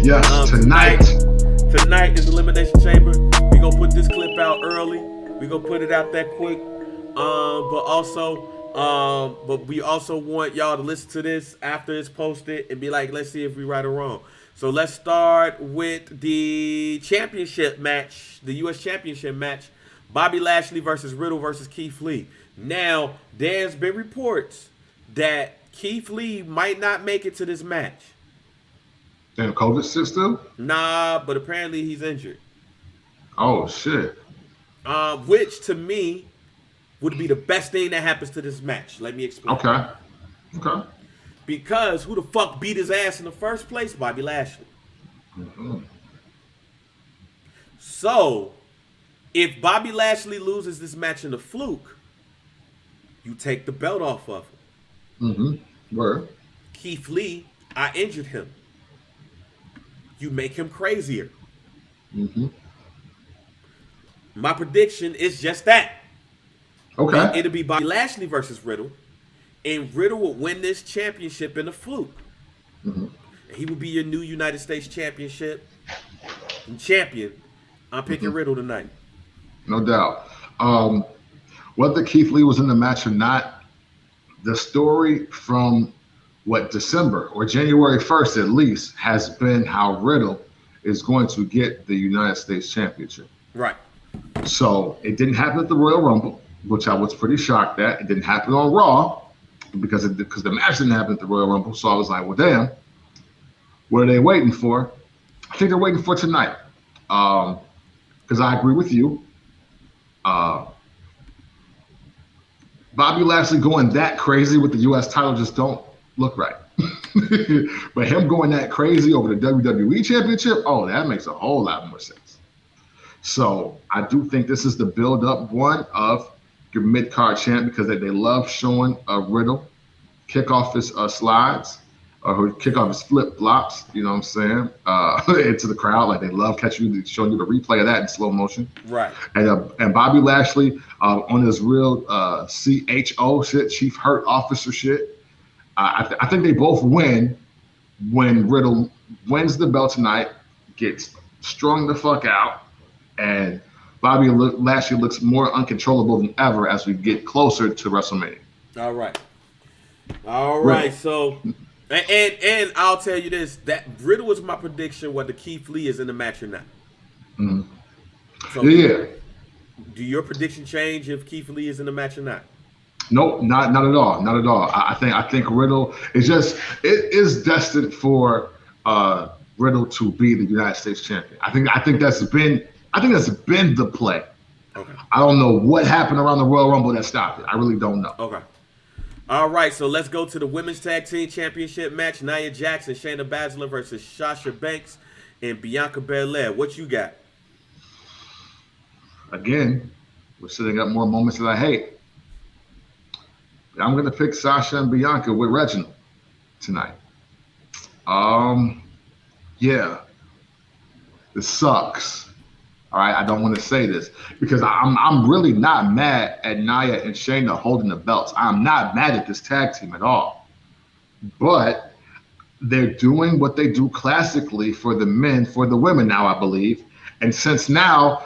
Yes, tonight. Tonight is Elimination Chamber. We're going to put this clip out early. We're going to put it out that quick. But we also want y'all to listen to this after it's posted and be like, let's see if we right or wrong. So let's start with the championship match, the U.S. championship match. Bobby Lashley versus Riddle versus Keith Lee. Now, there's been reports that Keith Lee might not make it to this match. Damn, COVID sick still? Nah, but apparently he's injured. Oh, shit. Which, to me, would be the best thing that happens to this match. Let me explain. Okay. Because who the fuck beat his ass in the first place? Bobby Lashley. Mm-hmm. So, if Bobby Lashley loses this match in the fluke, you take the belt off of him. Mm-hmm. Word. Keith Lee, I injured him. You make him crazier. Mm-hmm. My prediction is just that. Okay. It'll be Bobby Lashley versus Riddle, and Riddle will win this championship in a fluke. Mm-hmm. He will be your new United States champion. I'm picking Riddle tonight. No doubt. Whether Keith Lee was in the match or not, the story from December or January 1st at least has been how Riddle is going to get the United States Championship. Right. So it didn't happen at the Royal Rumble, which I was pretty shocked at. It didn't happen on Raw because the match didn't happen at the Royal Rumble. So I was like, well, damn, what are they waiting for? I think they're waiting for tonight. Because I agree with you. Bobby Lashley going that crazy with the U.S. title just don't look right. But him going that crazy over the WWE Championship, that makes a whole lot more sense. So I do think this is the build-up one of your mid-card champ because they love showing Riddle kick off his slides or kick off his flip-flops, you know what I'm saying, into the crowd. Like they love showing you the replay of that in slow motion. Right. And Bobby Lashley on his real CHO shit, Chief Hurt Officer shit. I think they both win when Riddle wins the belt tonight, gets strung the fuck out, and Bobby Lashley looks more uncontrollable than ever as we get closer to WrestleMania. All right. Riddle. So, and I'll tell you this: that Riddle was my prediction whether Keith Lee is in the match or not. Mm-hmm. So, yeah. Do your prediction change if Keith Lee is in the match or not? Nope, not at all. Not at all. I think Riddle is destined for Riddle to be the United States champion. I think that's been the play. Okay. I don't know what happened around the Royal Rumble that stopped it. I really don't know. Okay. All right, so let's go to the Women's Tag Team Championship match. Nia Jax and Shayna Baszler versus Sasha Banks and Bianca Belair. What you got? Again, we're setting up more moments that I hate. I'm going to pick Sasha and Bianca with Reginald tonight. Yeah, this sucks. All right, I don't want to say this because I'm really not mad at Nia and Shayna holding the belts. I'm not mad at this tag team at all. But they're doing what they do classically for the men, for the women now, I believe. And since now,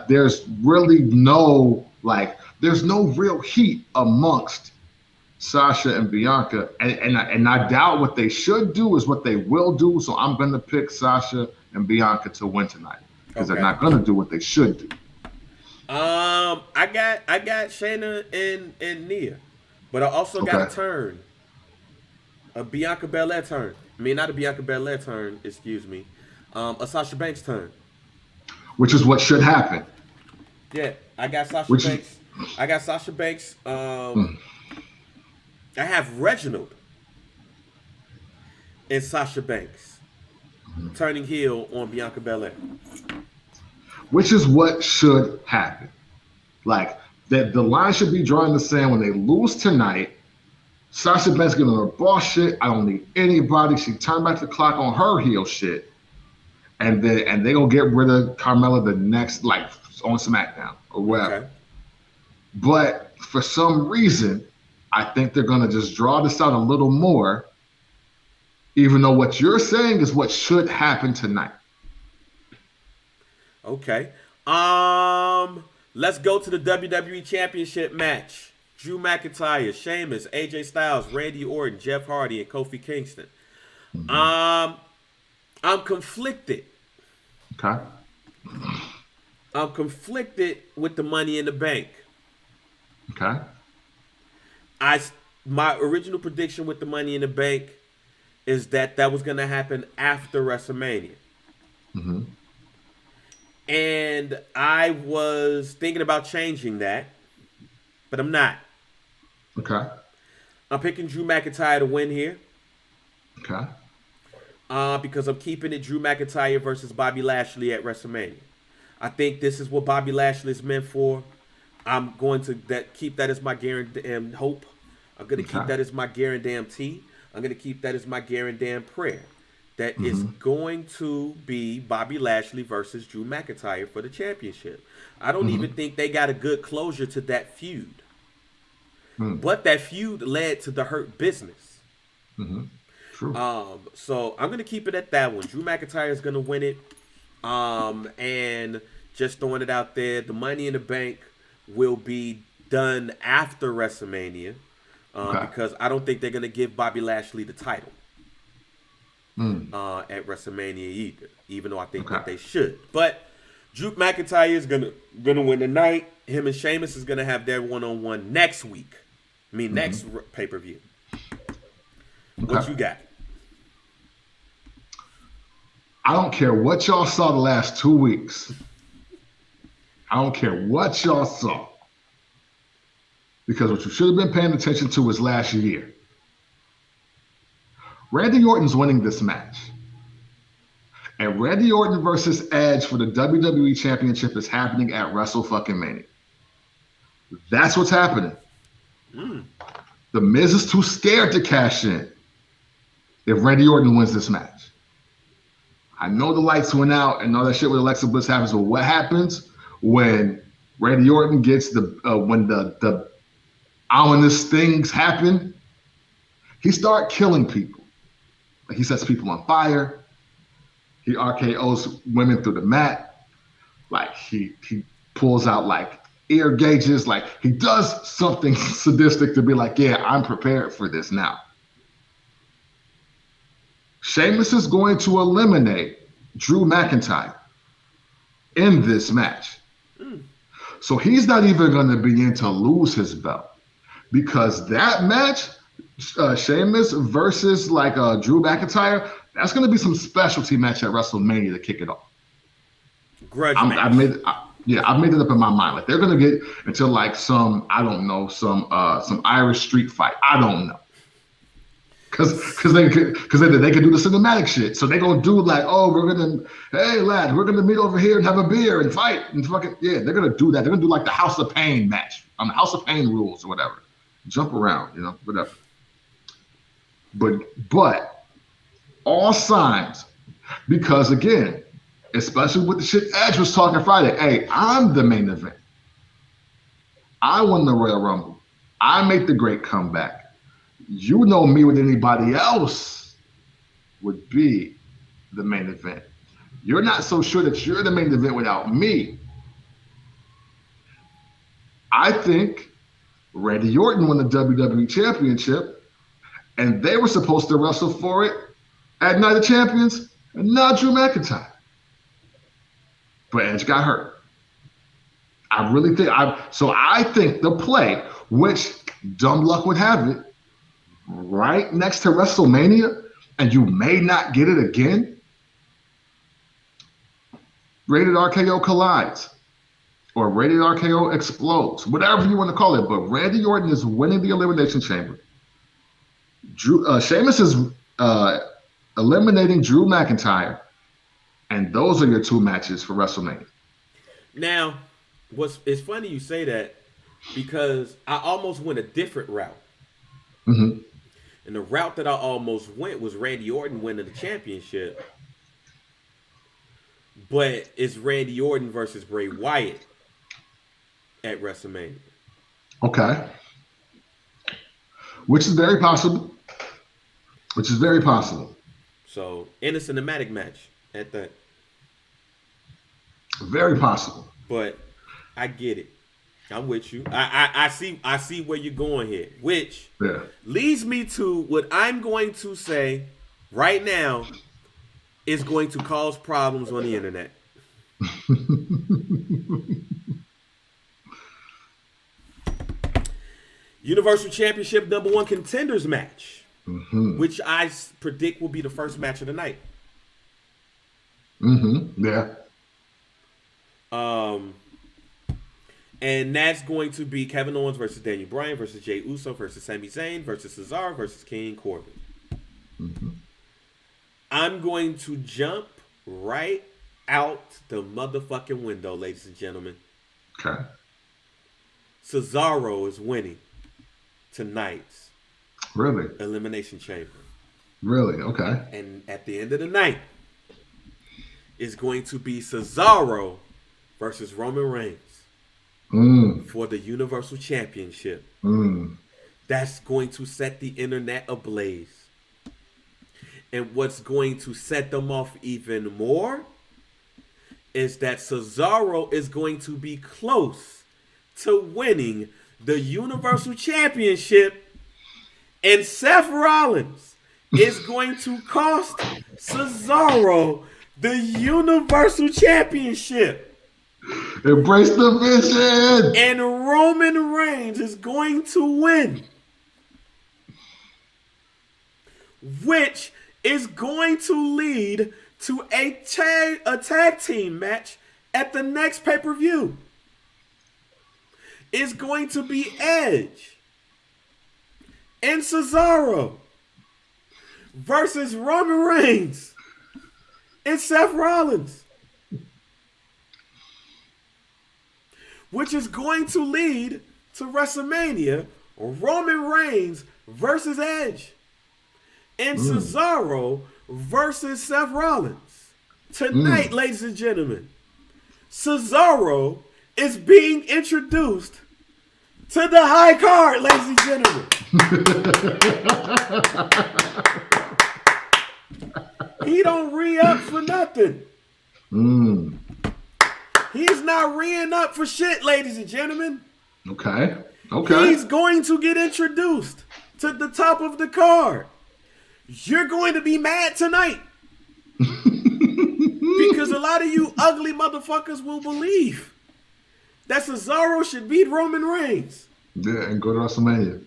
there's really there's no real heat amongst Sasha and Bianca, and I doubt what they should do is what they will do. So I'm going to pick Sasha and Bianca to win tonight because they're not going to do what they should do. I got Shayna and Nia, but I also got a turn, a Bianca Belair turn. I mean, not a Bianca Belair turn. Excuse me, a Sasha Banks turn, which is what should happen. Yeah, I got Sasha Banks. I got Sasha Banks. I have Reginald and Sasha Banks turning heel on Bianca Belair. Which is what should happen. The line should be drawn in the sand when they lose tonight. Sasha Banks getting her boss shit. I don't need anybody. She turned back the clock on her heel shit. And they gonna get rid of Carmella the next, on SmackDown or whatever. Okay. But for some reason, I think they're going to just draw this out a little more, Even though what you're saying is what should happen tonight. Okay. Let's go to the WWE Championship match. Drew McIntyre, Sheamus, AJ Styles, Randy Orton, Jeff Hardy, and Kofi Kingston. I'm conflicted. Okay. I'm conflicted with the Money in the Bank. Okay. My original prediction with the Money in the Bank is that was going to happen after WrestleMania. Mm-hmm. And I was thinking about changing that, but I'm not. Okay. I'm picking Drew McIntyre to win here. Okay. Because I'm keeping it Drew McIntyre versus Bobby Lashley at WrestleMania. I think this is what Bobby Lashley is meant for. I'm going to keep that as my guaranteed hope. I'm going to keep that as my guarantee. I'm going to keep that as my guaranteed prayer. That is going to be Bobby Lashley versus Drew McIntyre for the championship. I don't even think they got a good closure to that feud. But that feud led to the Hurt Business. True. So I'm going to keep it at that one. Drew McIntyre is going to win it. And just throwing it out there, the Money in the Bank will be done after WrestleMania. Because I don't think they're going to give Bobby Lashley the title. At WrestleMania either, even though I think that they should. But Drew McIntyre is gonna win tonight. Him and Sheamus is gonna have their one-on-one next week. Next pay-per-view. What you got? I don't care what y'all saw the last 2 weeks. I don't care what y'all saw. Because what you should have been paying attention to was last year. Randy Orton's winning this match. And Randy Orton versus Edge for the WWE Championship is happening at WrestleMania. That's what's happening. The Miz is too scared to cash in if Randy Orton wins this match. I know the lights went out and all that shit with Alexa Bliss happens, but what happens when Randy Orton gets when the ominous things happen? He starts killing people. He sets people on fire. He RKOs women through the mat. Like he pulls out like ear gauges. Like he does something sadistic to be like, yeah, I'm prepared for this now. Sheamus is going to eliminate Drew McIntyre in this match. So he's not even going to begin to lose his belt because that match, Sheamus versus Drew McIntyre, that's going to be some specialty match at WrestleMania to kick it off. I've made it up in my mind. Like they're going to get into like some Irish street fight. I don't know. Because they could do the cinematic shit. So they're going to do hey lad, we're going to meet over here and have a beer and fight and they're going to do that. They're going to do like the House of Pain match on the House of Pain rules or whatever. Jump around, whatever. But all signs, because again, especially with the shit Edge was talking Friday, hey, I'm the main event. I won the Royal Rumble. I make the great comeback. You know me with anybody else would be the main event. You're not so sure that you're the main event without me. I think Randy Orton won the WWE Championship, and they were supposed to wrestle for it at Night of Champions, and not Drew McIntyre. But Edge got hurt. I really think I think the play, which dumb luck would have it, right next to WrestleMania, and you may not get it again. Rated RKO collides, or Rated RKO explodes, whatever you want to call it. But Randy Orton is winning the Elimination Chamber. Sheamus is eliminating Drew McIntyre, and those are your two matches for WrestleMania. Now, it's funny you say that because I almost went a different route. Mm-hmm. And the route that I almost went was Randy Orton winning the championship. But it's Randy Orton versus Bray Wyatt at WrestleMania. Okay. Which is very possible. So, in a cinematic match at that. Very possible. But I get it. I'm with you. I see where you're going here, which leads me to what I'm going to say right now is going to cause problems on the internet. Universal Championship #1 Contenders match, which I predict will be the first match of the night. Yeah. And that's going to be Kevin Owens versus Daniel Bryan versus Jey Uso versus Sami Zayn versus Cesaro versus King Corbin. I'm going to jump right out the motherfucking window, ladies and gentlemen. Okay. Cesaro is winning tonight's Elimination Chamber. Really? Okay. And at the end of the night, it's going to be Cesaro versus Roman Reigns for the Universal Championship. That's going to set the internet ablaze. And what's going to set them off even more is that Cesaro is going to be close to winning the Universal Championship, and Seth Rollins is going to cost Cesaro the Universal Championship. Embrace the vision. And Roman Reigns is going to win, which is going to lead to a tag team match at the next pay-per-view. It's going to be Edge and Cesaro versus Roman Reigns and Seth Rollins, which is going to lead to WrestleMania, Roman Reigns versus Edge and Cesaro versus Seth Rollins. Tonight, ladies and gentlemen, Cesaro is being introduced to the high card, ladies and gentlemen. He don't re-up for nothing. He's not re-ing up for shit, ladies and gentlemen. Okay. He's going to get introduced to the top of the card. You're going to be mad tonight. Because a lot of you ugly motherfuckers will believe that Cesaro should beat Roman Reigns. Yeah, and go to WrestleMania.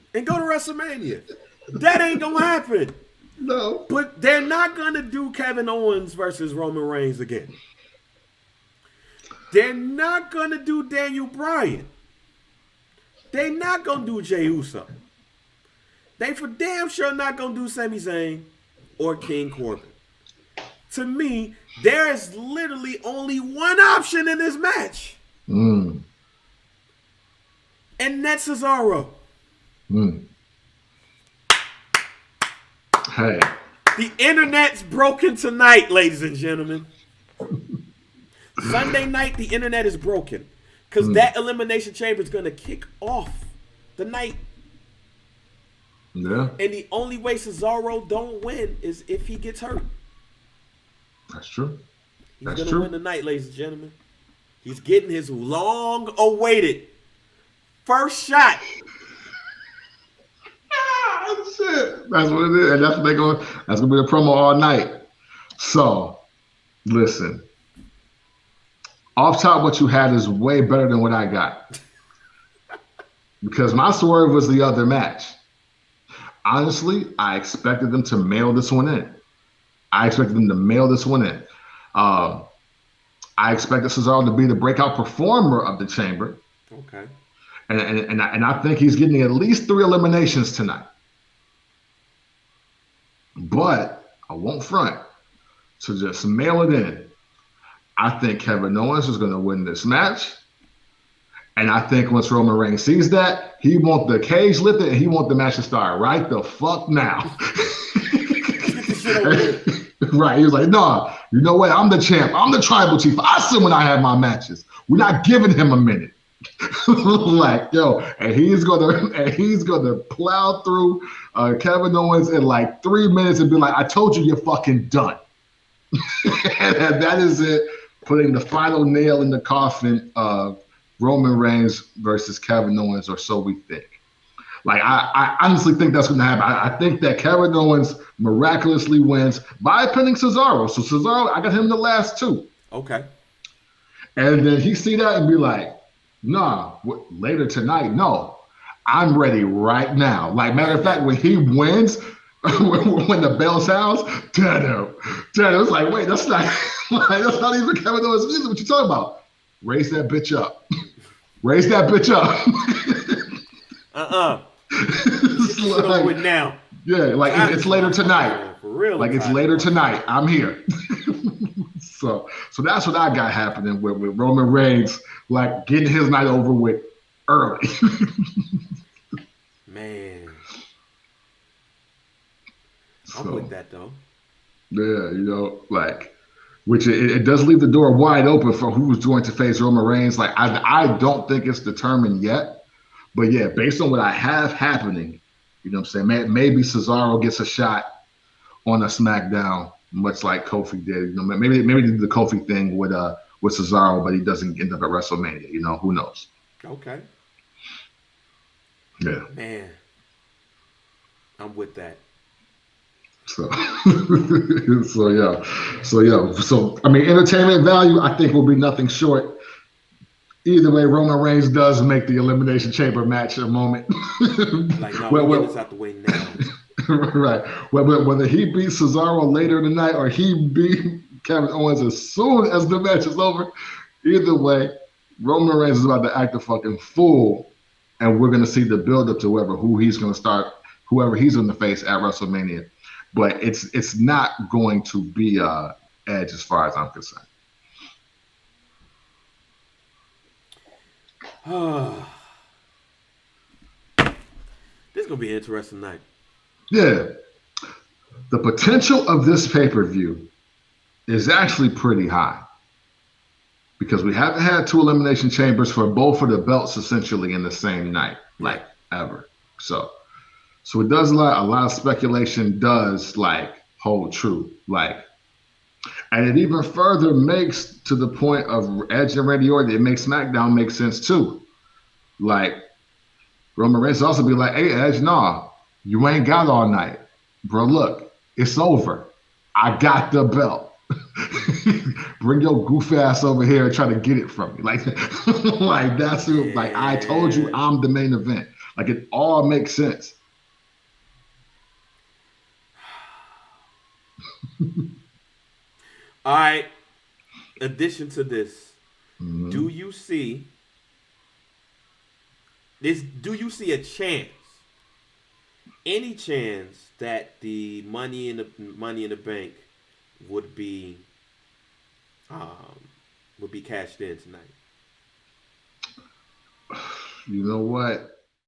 That ain't gonna happen. No. But they're not gonna do Kevin Owens versus Roman Reigns again. They're not gonna do Daniel Bryan. They're not gonna do Jey Uso. They for damn sure not gonna do Sami Zayn or King Corbin. To me, there is literally only one option in this match. And that's Cesaro. Hey. The internet's broken tonight, ladies and gentlemen. Sunday night, the internet is broken. Because that Elimination Chamber is going to kick off the night. Yeah. And the only way Cesaro don't win is if he gets hurt. That's true. He's going to win the night, ladies and gentlemen. He's getting his long-awaited first shot. That's it. That's what it is. And that's what they're going. That's going to be the promo all night. So, listen. Off top, what you had is way better than what I got. Because my swerve was the other match. Honestly, I expected them to mail this one in. I expected I expected Cesaro to be the breakout performer of the chamber. Okay. And I think he's getting at least 3 eliminations tonight. But I won't front. So just mail it in. I think Kevin Owens is going to win this match. And I think once Roman Reigns sees that, he wants the cage lifted and he wants the match to start right the fuck now. Right. He was like, no, you know what? I'm the champ. I'm the tribal chief. I said when I have my matches. We're not giving him a minute. Like, yo, and he's gonna plow through Kevin Owens in like 3 minutes and be like, I told you you're fucking done. And that is it, putting the final nail in the coffin of Roman Reigns versus Kevin Owens, or so we think. Like, I honestly think that's going to happen. I think that Kevin Owens miraculously wins by pinning Cesaro. So Cesaro, I got him the last two. Okay. And then he see that and be like, nah, later tonight, no. I'm ready right now. Like, matter of fact, when he wins, when the bell sounds, it's like, wait, that's not even Kevin Owens music. What you talking about? Raise that bitch up. Raise that bitch up. It's like, with now. Yeah, like it's later tonight. For real. Like it's later tonight. I'm here. So that's what I got happening with Roman Reigns, like getting his night over with early. Man. I'm with that though. Yeah, like, which it does leave the door wide open for who's going to face Roman Reigns. Like, I don't think it's determined yet. But yeah, based on what I have happening, you know what I'm saying? Maybe Cesaro gets a shot on a SmackDown, much like Kofi did. You know, maybe they did the Kofi thing with Cesaro, but he doesn't end up at WrestleMania. You know, who knows? Okay. Yeah. Man, I'm with that. So I mean, entertainment value, I think, will be nothing short. Either way, Roman Reigns does make the Elimination Chamber match a moment. Like, no, we'll get this out the way now. Right. Whether he beats Cesaro later in the night or he beat Kevin Owens as soon as the match is over, either way, Roman Reigns is about to act a fucking fool, and we're going to see the build-up to whoever he's going to face at WrestleMania. But it's not going to be Edge as far as I'm concerned. This is going to be an interesting night. Yeah. The potential of this pay-per-view is actually pretty high because we haven't had two Elimination Chambers for both of the belts essentially in the same night, like ever. So it does a lot of speculation does like hold true. Like, and it even further makes to the point of Edge and Randy Orton, it makes SmackDown make sense too. Like, Roman Reigns also be like, hey, Edge, nah, you ain't got all night. Bro, look, it's over. I got the belt. Bring your goof ass over here and try to get it from me. Like, like that's who, like, I told you I'm the main event. Like, it all makes sense. All right. Addition to this, do you see a chance, any chance that the money in the bank would be cashed in tonight? You know what?